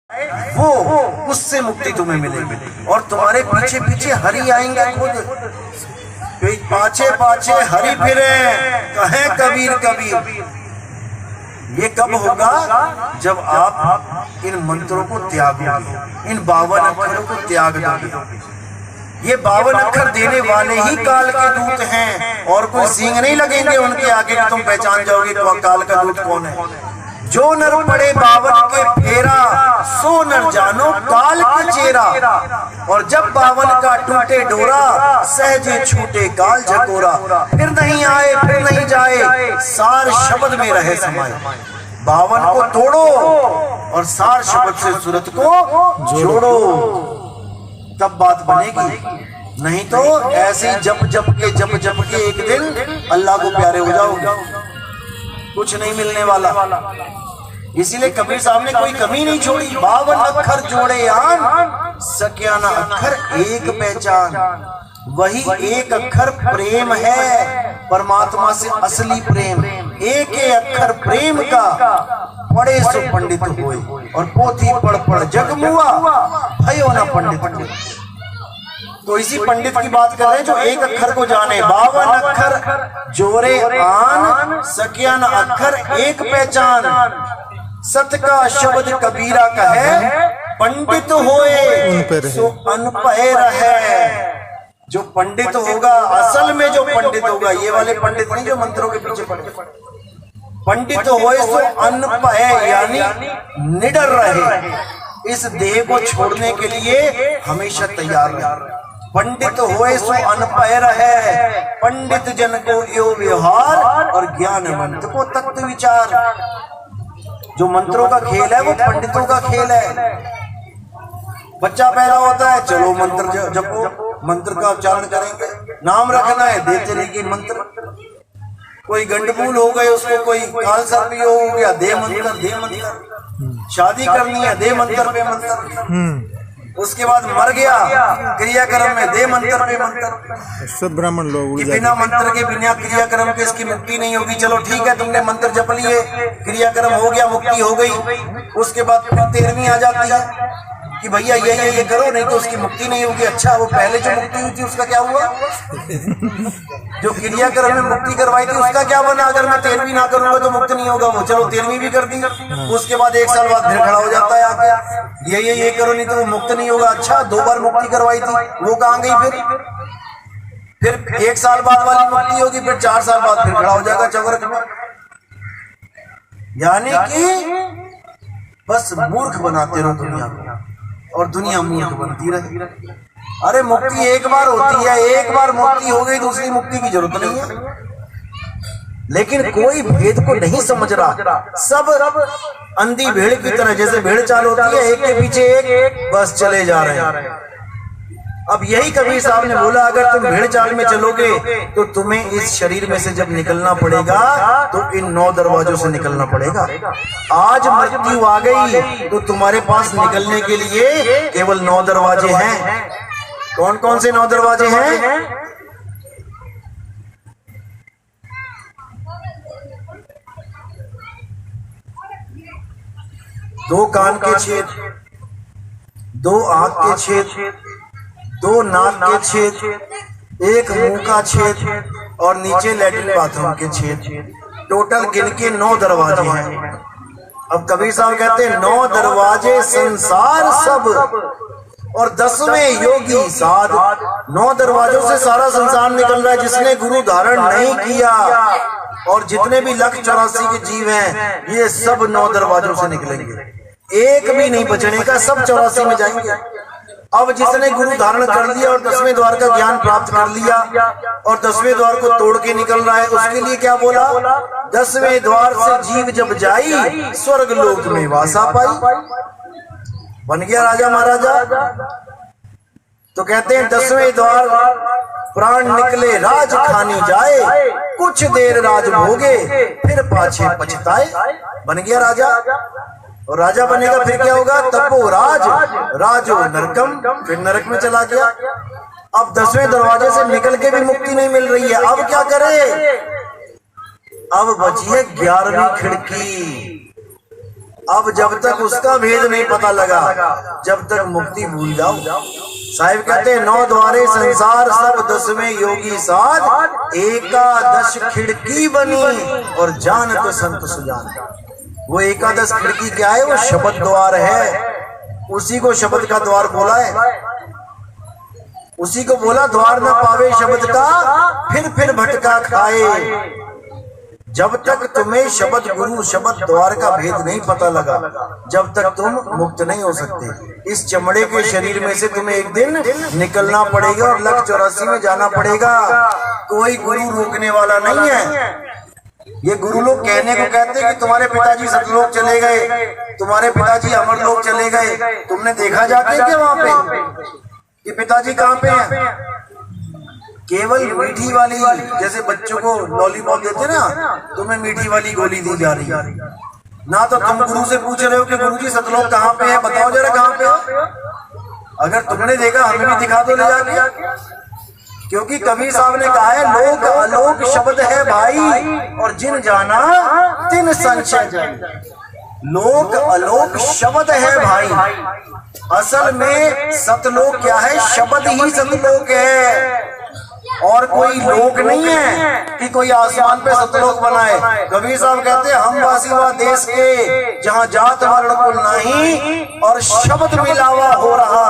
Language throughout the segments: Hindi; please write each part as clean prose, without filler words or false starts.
वो उससे मुक्ति तुम्हें मिलेगी। और तुम्हारे पीछे पीछे हरि आएंगे खुद, पाछे पाछे हरि फिरे कहे कबीर कबीर। ये कब होगा? जब आप इन मंत्रों को त्यागोगे, इन 52 अक्षरों को त्याग दोगे। ये 52 अक्षर देने वाले ही काल के दूत हैं, और कोई सींग नहीं लगेंगे उनके आगे कि तुम पहचान जाओगे तो काल का दूत कौन है। जो नर पड़े 52 के फेरा, सो नर जानो काल के चेहरा। और जब 52 का टूटे डोरा, सहजे छूटे काल झकोरा। फिर नहीं आए फिर नहीं जाए, सार शब्द में रहे समाये। 52 को तोड़ो और सार शब्द से सूरत को जोड़ो, तब बात बनेगी। नहीं तो ऐसे जप जप के एक दिन अल्लाह को प्यारे हो जाओगे, कुछ नहीं मिलने वाला। इसीलिए कबीर साहब ने कोई कमी नहीं छोड़ी। 52 अक्षर जोड़े आन, सकिया ना अक्षर एक पहचान। वही एक अक्षर प्रेम है, परमात्मा से असली प्रेम। एक अक्षर प्रेम का, पढ़े सो पंडित होए, और पोथी पढ़ पढ़ जग मुआ, भयो ना पंडित। तो इसी पंडित की बात कर रहे हैं जो एक अक्षर को जाने। 52 अक्षर जोरे आन, सकिया न अक्षर एक पहचान। सत का शब्द कबीरा कहे, पंडित होए सो अनपढ़ रहे। जो पंडित होगा, असल में जो पंडित होगा, ये वाले पंडित नहीं जो मंत्रों के पीछे पड़े। पंडित होए सो अनपढ़, यानी निडर रहे, इस देह को छोड़ने के लिए हमेशा तैयार रहे। पंडित होए सो अनपढ़ है, पंडित जन को यो व्यवहार, और ज्ञानवंत को तत्व विचार। जो मंत्रों का खेल है वो पंडितों का खेल है। बच्चा पैदा होता है, चलो मंत्र जपो, मंत्र का उच्चारण करेंगे। नाम रखना है, देते रहिए मंत्र। कोई गंडमूल हो गए, उसको कोई काल सर्प हो गया, दे मंत्र दे मंत्र। शादी करनी है, दे मंत्र पे मंत्र। उसके बाद मर गया, क्रियाक्रम में दे मंत्र पे मंत्र। सब ब्राह्मण लोग बिना मंत्र के, बिना क्रियाक्रम के इसकी मुक्ति नहीं होगी। चलो ठीक है, तुमने मंत्र जप लिए, क्रियाक्रम हो गया, मुक्ति हो गई। उसके बाद फिर 13वीं आ जाती है कि भैया ये करो, नहीं तो उसकी मुक्ति नहीं होगी। अच्छा, वो पहले जो मुक्ति हुई थी उसका क्या हुआ? जो क्रियाक्रम में मुक्ति करवाई थी उसका क्या बना? अगर मैं 13वीं ना करूंगा तो मुक्त नहीं होगा वो। चलो 13वीं भी कर दी, उसके बाद 1 साल बाद फिर खड़ा हो जाता है आके, ये करो नहीं तो वो मुक्त नहीं होगा। अच्छा, 2 बार मुक्ति करवाई थी, वो कहाँ गई? फिर 1 साल बाद वाली मुक्ति होगी, फिर 4 साल बाद फिर खड़ा हो जाएगा चौरक में। यानी कि बस मूर्ख बनाते रहो दुनिया को, और दुनिया मूर्ख बनती रहे। अरे मुक्ति एक बार होती है, एक बार मुक्ति हो गई, दूसरी मुक्ति की जरूरत नहीं है। लेकिन कोई भेद को नहीं समझ रहा, सब अंधी भेड़ की तरह, जैसे भेड़ चाल होती है, एक के पीछे एक बस चले जा रहे हैं। अब यही कबीर साहब ने बोला, अगर तुम भेड़ चाल में चलोगे तो तुम्हें इस शरीर में से जब निकलना पड़ेगा तो इन 9 दरवाजों से निकलना पड़ेगा। आज मृत्यु आ गई तो तुम्हारे पास निकलने के लिए केवल 9 दरवाजे हैं। कौन कौन से 9 दरवाजे हैं? दो कान के छेद, 2 आंख के छेद, 2 नाक के छेद, 1 मुंह का छेद, और नीचे लैट्रिन बाथरूम के छेद। टोटल गिन के 9 दरवाजे हैं। अब कबीर साहब कहते हैं 9 दरवाजे संसार सब, और 10वें योगी साध। 9 दरवाजों से सारा संसार निकल रहा है। जिसने गुरु धारण नहीं किया, और जितने भी 184 के जीव हैं, ये सब 9 दरवाजों से निकलेंगे, एक भी नहीं बचने का, सब 84 में जाएंगे। अब जिसने गुरु धारण कर लिया और 10वें द्वार का ज्ञान प्राप्त कर लिया, और 10वें द्वार को तोड़ के निकल रहा है, उसके लिए क्या बोला? 10वें द्वार से जीव जब जाई, स्वर्ग लोक में वासा पाई। बन गया राजा महाराजा। तो कहते हैं 10वें द्वार प्राण निकले राज खानी जाए, कुछ देर राज भोगे फिर पाछे पछताए। बन गया राजा। और राजा बनेगा फिर क्या होगा? तपो राज राजो नरकम, फिर नरक में चला गया। अब 10वें दरवाजे से निकल के भी मुक्ति नहीं मिल रही है। अब क्या करे? अब बची है 11वीं खिड़की। अब जब तक उसका भेद नहीं पता लगा, जब तक मुक्ति भूल जाओ। साहिब कहते हैं 9 द्वारे संसार सब 10वें योगी साध, एकादश खिड़की बनी और जानत संत सुजान। वो एकादश खिड़की क्या है? वो शब्द द्वार है, उसी को शब्द का द्वार बोला है, उसी को बोला द्वार न पावे शब्द का, फिर भटका खाए। जब तक तुम्हें शब्द गुरु शब्द द्वार का भेद नहीं पता लगा, जब तक तुम मुक्त नहीं हो सकते। इस चमड़े के शरीर में से तुम्हें एक दिन निकलना पड़ेगा और लख 84 में जाना पड़ेगा। कोई गुरु रोकने वाला नहीं है। ये गुरु लोग कहने को कहते हैं कि तुम्हारे पिताजी सतलोक चले गए, तुम्हारे पिताजी अमरलोक चले गए। तुमने देखा जाके क्या वहां पे कि पिताजी कहाँ पे हैं? केवल मीठी वाली, जैसे बच्चों को लॉलीपॉप देते ना, तुम्हें मीठी वाली गोली दी जा रही है ना। तो तुम गुरु से पूछ रहे हो कि गुरुजी सतलोक कहाँ पे है, बताओ जरा कहाँ पे है। अगर तुमने देखा हमें भी दिखा दो ले जाके, क्योंकि कबीर साहब ने कहा है लोक अलोक शब्द है भाई, और जिन जाना तिन संशय जाए। लोक अलोक शब्द है भाई, असल में सतलोक क्या है? शब्द ही सतलोक है, और कोई लोक नहीं है कि कोई आसमान पे सतलोक बनाए। कबीर साहब कहते हैं हम वासी वा देश के, जहाँ जात वर्ण कुल नहीं, और शब्द मिलावा हो रहा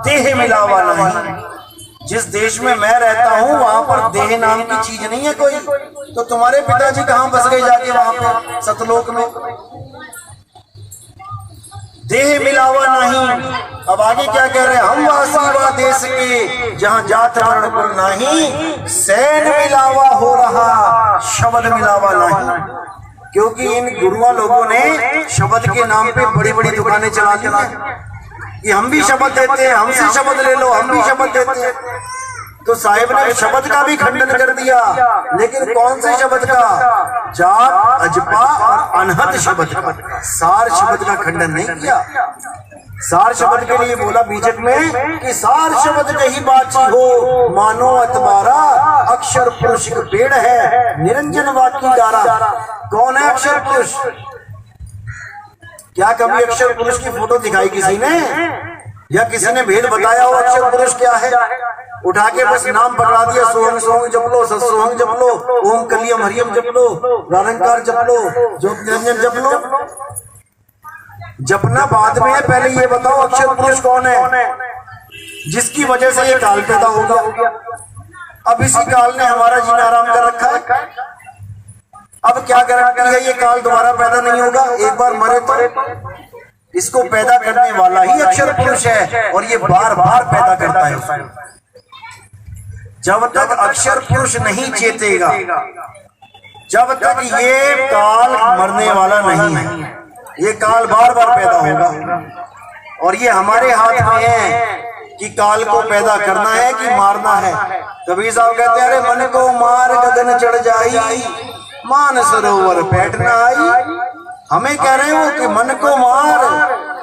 देह मिलावा नहीं। जिस देश में मैं रहता हूँ वहां पर देह नाम की चीज नहीं है कोई। तो तुम्हारे पिताजी कहाँ बस गए जाके वहां पे सतलोक में? देह मिलावा नहीं। अब आगे क्या कह रहे हैं? हम वासी वा देश के, जहाँ जात वर्ण कुल नहीं, सैन मिलावा हो रहा शब्द मिलावा नहीं। क्योंकि इन गुरुआ लोगों ने शब्द के नाम पे बड़ी बड़ी दुकानें चला दी हैं कि हम भी शब्द देते हैं, हमसे शब्द ले लो, हम भी शब्द देते हैं। तो साहिब ने शब्द का भी खंडन कर दिया, लेकिन कौन से शब्द का? जात अजपा और अनहद शब्द का। सार शब्द का खंडन नहीं किया। सार शब्द के लिए बोला बीजक में कि सार शब्द कही बाची हो, मानो अतबारा अक्षर पुरुष पेड़ है, निरंजन वाकी डारा। कौन है अक्षर पुरुष? क्या कभी अक्षर पुरुष की फोटो दिखाई किसी ने, या किसी ने भेद बताया हो अक्षर पुरुष क्या है? उठा के बस नाम पकड़ा दिया, सोहंग सोहंग जप लो, सत्सोहंग जप लो, ओम कलियम हरियम जप लो, निरंकार जप लो, ज्योत निरंजन जप लो। जपना बाद में है, पहले ये बताओ अक्षर पुरुष कौन है जिसकी वजह से ये काल पैदा होगा। अब इसी काल ने हमारा जीना आराम कर रखा है। अब क्या गारंटी है ये काल दोबारा पैदा नहीं होगा? एक बार मरे तो इसको पैदा करने वाला ही अक्षर पुरुष है, और ये बार बार पैदा करता है। जब तक अक्षर पुरुष नहीं चेतेगा, जब तक ये काल मरने वाला नहीं है। ये काल बार बार पैदा होगा, और ये हमारे हाथ में है कि काल को पैदा करना है कि मारना है। कबीर साहब कहते हैं अरे मन को मार गगन चढ़ जाई, मान सरोवर पैठ न आई। हमें कह रहे हो कि मन को मार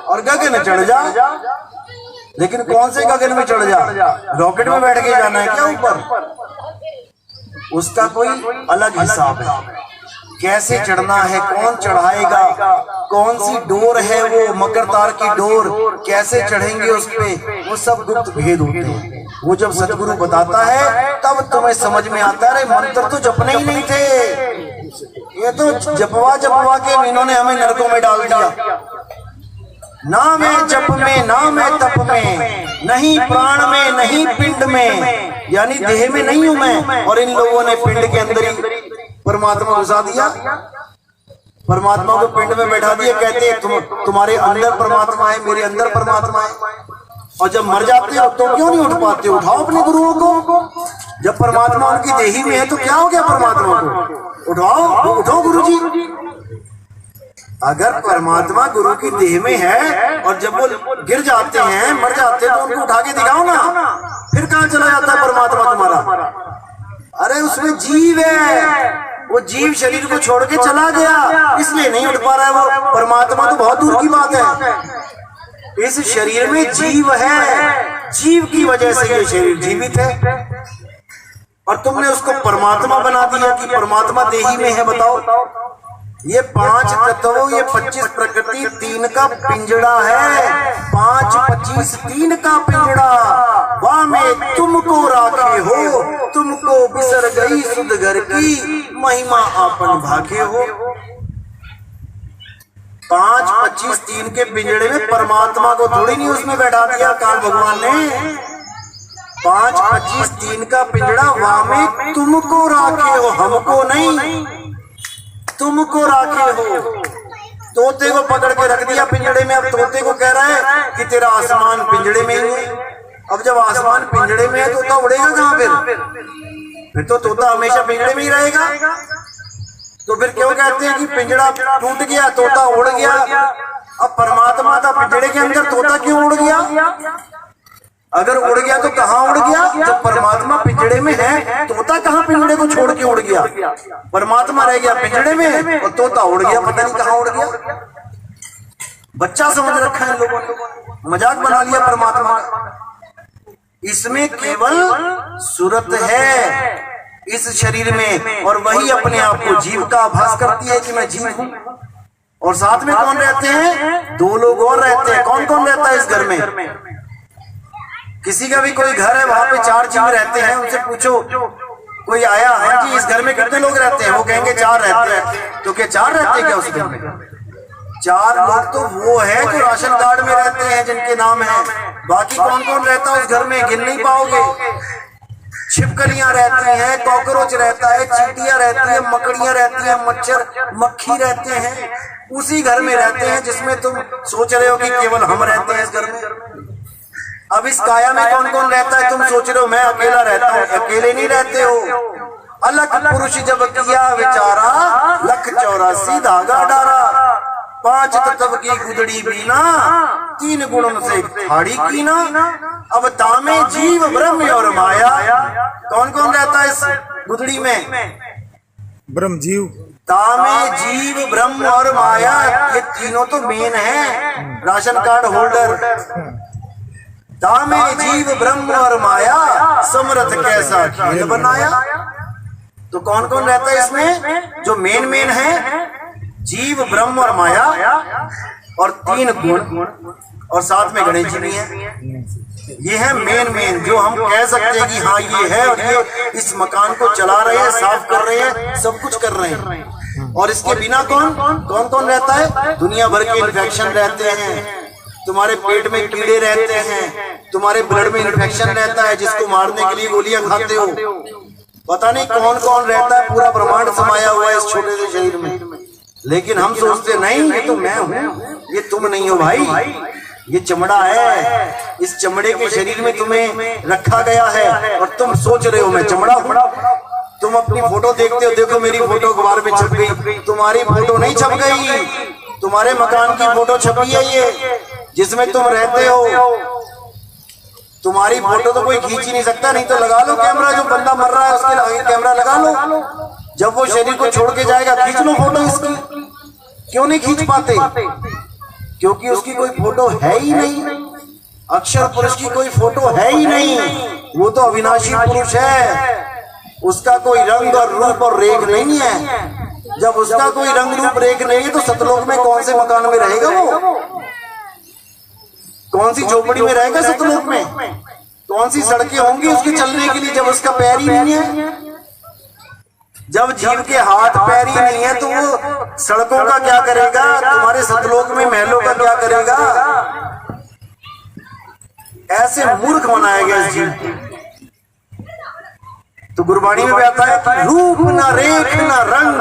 और गगन चढ़ जा, लेकिन कौन से गगन में चढ़ जा? रॉकेट में बैठ के जाना है क्या ऊपर? उसका कोई अलग हिसाब है। कैसे चढ़ना है, कौन चढ़ाएगा, कौन सी डोर है वो मकर तार की डोर, कैसे चढ़ेंगे उस पे, वो सब गुप्त भेद होते हैं। वो जब सतगुरु बताता है तब तुम्हें समझ में आता है मंत्र तो जपने ही नहीं थे, ये तो जपवा जपवा के इन्होंने हमें नरकों में डाल दिया। ना मैं जप में, ना मैं तप में, नहीं प्राण में, नहीं पिंड में, यानी देह में नहीं हूं मैं, और इन लोगों ने पिंड के अंदर ही परमात्मा घुसा दिया। परमात्मा को पिंड में बैठा दिया। कहते हैं तुम्हारे अंदर परमात्मा है, मेरे अंदर परमात्मा है। और जब मर जाते हो तो क्यों नहीं उठ पाते? उठाओ अपने गुरुओं को। जब परमात्मा उनकी देही में है तो क्या हो गया परमात्मा को? उठाओ, उठो गुरुजी। अगर परमात्मा गुरु की देह में है और जब वो गिर जाते हैं, मर जाते हैं, तो उनको उठा के दिखाओ ना। फिर कहाँ चला जाता है परमात्मा तुम्हारा? अरे उसमें जीव है, वो जीव शरीर को छोड़ के चला गया, इसलिए नहीं उठ पा रहा है वो। परमात्मा तो बहुत दूर की बात है। इस शरीर में जीव है, जीव की वजह से ये शरीर जीवित है, और तुमने उसको परमात्मा बना दिया कि परमात्मा देही में है। बताओ, ये 5 तत्वों, ये 25 प्रकृति, 3 का पिंजड़ा है। 5, 25, 3 का पिंजड़ा, वहां में तुमको राखे हो, तुमको बिसर गई सुध घर की, महिमा आपन भागे हो। 5, 25, 3 के पिंजड़े में परमात्मा को थोड़ी नहीं उसमें बैठा दिया काल भगवान ने। 5, 25, 3 का पिंजड़ा, वहां में तुमको राखे हो, हमको नहीं, तुमको राखे हो। तोते को पकड़ के रख दिया पिंजड़े में, अब तोते को कह रहा है कि तेरा आसमान पिंजड़े में ही है। अब जब आसमान पिंजड़े में है, तोता उड़ेगा कहां? फिर तो तोता हमेशा पिंजड़े में ही रहेगा। तो फिर क्यों कहते हैं कि पिंजड़ा टूट गया, तोता उड़ गया? अब परमात्मा था पिंजड़े के अंदर, तोता क्यों उड़ गया? अगर उड़ गया तो कहाँ उड़ गया? जब परमात्मा पिंजड़े में है, तोता कहाँ पिंजड़े को छोड़ के उड़ गया? परमात्मा रह गया पिंजड़े में और तोता उड़ गया, पता नहीं कहाँ उड़ गया। बच्चा समझ रखा है लोगों ने, मजाक बना लिया परमात्मा का। इसमें केवल सूरत है इस शरीर में, और वही अपने आप को जीव का आभास करती है कि मैं जीव हूं। और साथ में कौन रहते हैं? 2 लोग और रहते हैं। कौन कौन रहता है इस घर में? किसी का भी कोई घर है, वहां पे 4 जीव रहते हैं। उनसे पूछो, कोई आया, हाँ जी इस घर में कितने लोग रहते हैं? वो कहेंगे 4 रहते हैं। तो क्या 4 रहते हैं क्या उस घर में? 4 लोग तो वो है जो राशन कार्ड में रहते हैं, जिनके नाम है। बाकी कौन कौन रहता है उस घर में गिन नहीं पाओगे। छिपकलियां रहती हैं, कॉकरोच रहता है, चींटियां रहती है, मकड़ियां रहती हैं, मच्छर मक्खी रहते हैं। उसी घर में रहते हैं जिसमें तुम सोच रहे हो कि केवल हम रहते हैं इस घर में। अब इस काया में कौन कौन रहता है? तुम सोच रहे हो मैं अकेला रहता हूँ, अकेले नहीं रहते हो। अलग पुरुष जब किया विचारा, 184 धागा डारा। 5 तत्व की गुदड़ी बीना, 3 गुणों से खाड़ी कीना। अब तामे जीव ब्रह्म और माया। कौन कौन रहता है इस गुदड़ी में? ब्रह्म जीव, तामे जीव ब्रह्म और माया, ये तीनों तो मेन है राशन कार्ड होल्डर। तामे जीव ब्रह्म और माया, समरथ कैसा खेल बनाया। तो कौन कौन रहता है इसमें? जो मेन है, जीव ब्रह्म और माया, और 3 गुण, और साथ में गणेश जी भी हैं। ये है मेन जो हम कह सकते हैं कि हाँ ये है, और ये इस मकान को चला रहे हैं, साफ कर रहे हैं, सब कुछ कर रहे हैं। और इसके बिना कौन रहता है? दुनिया भर के इन्फेक्शन रहते हैं, तुम्हारे पेट में कीड़े रहते हैं, तुम्हारे ब्लड में इन्फेक्शन रहता है, जिसको मारने के लिए गोलियां खाते हो। पता नहीं कौन कौन रहता है, पूरा ब्रह्मांड समाया हुआ है इस छोटे से शरीर में। लेकिन हम सोचते नहीं, ये तो मैं हूँ, ये तुम नहीं हो भाई, ये चमड़ा है। इस चमड़े के शरीर में तुम्हें रखा गया है, और तुम सोच रहे हो मैं चमड़ा हूँ। तुम अपनी फोटो देखते हो, देखो मेरी फोटो अखबार में छप गई। तुम्हारी फोटो नहीं छप गई, तुम्हारे मकान की फोटो छपी है ये, जिसमें तुम रहते हो। तुम्हारी फोटो तो कोई खींच ही नहीं सकता। नहीं तो लगा लो कैमरा, जो बंदा मर रहा है उसके आगे कैमरा लगा लो। जब वो शरीर को छोड़ के जाएगा, खींच लो फोटो इसकी। क्यों नहीं खींच पाते? क्योंकि उसकी कोई फोटो है ही नहीं। अक्षर पुरुष की कोई फोटो है ही नहीं। वो तो अविनाशी पुरुष है, उसका कोई रंग और रूप और रेख नहीं है। जब उसका कोई रंग रूप रेख नहीं है, तो सतलोक में कौन से मकान में रहेगा वो? कौन सी झोपड़ी में रहेगा सतलोक में? कौन सी सड़कें होंगी उसके चलने के लिए, जब उसका पैर ही नहीं है? जब जीव के हाथ पैर ही नहीं है, तो वो सड़कों का क्या करेगा? तुम्हारे सतलोक में महलों का क्या करेगा? ऐसे मूर्ख बनाया गया इस जीव को। तो गुरबाणी में भी आता है कि रूप न रेख न रंग,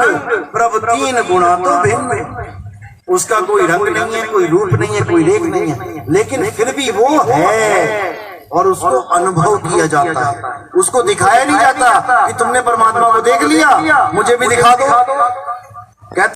प्रभु 3 गुणा तो भिन्न। उसका कोई रंग नहीं है, कोई रूप नहीं है, कोई रेख नहीं है, लेकिन फिर भी वो है, और उसको अनुभव किया जाता है। उसको दिखाया नहीं जाता कि तुमने परमात्मा को देख लिया, मुझे भी दिखा दो। कहते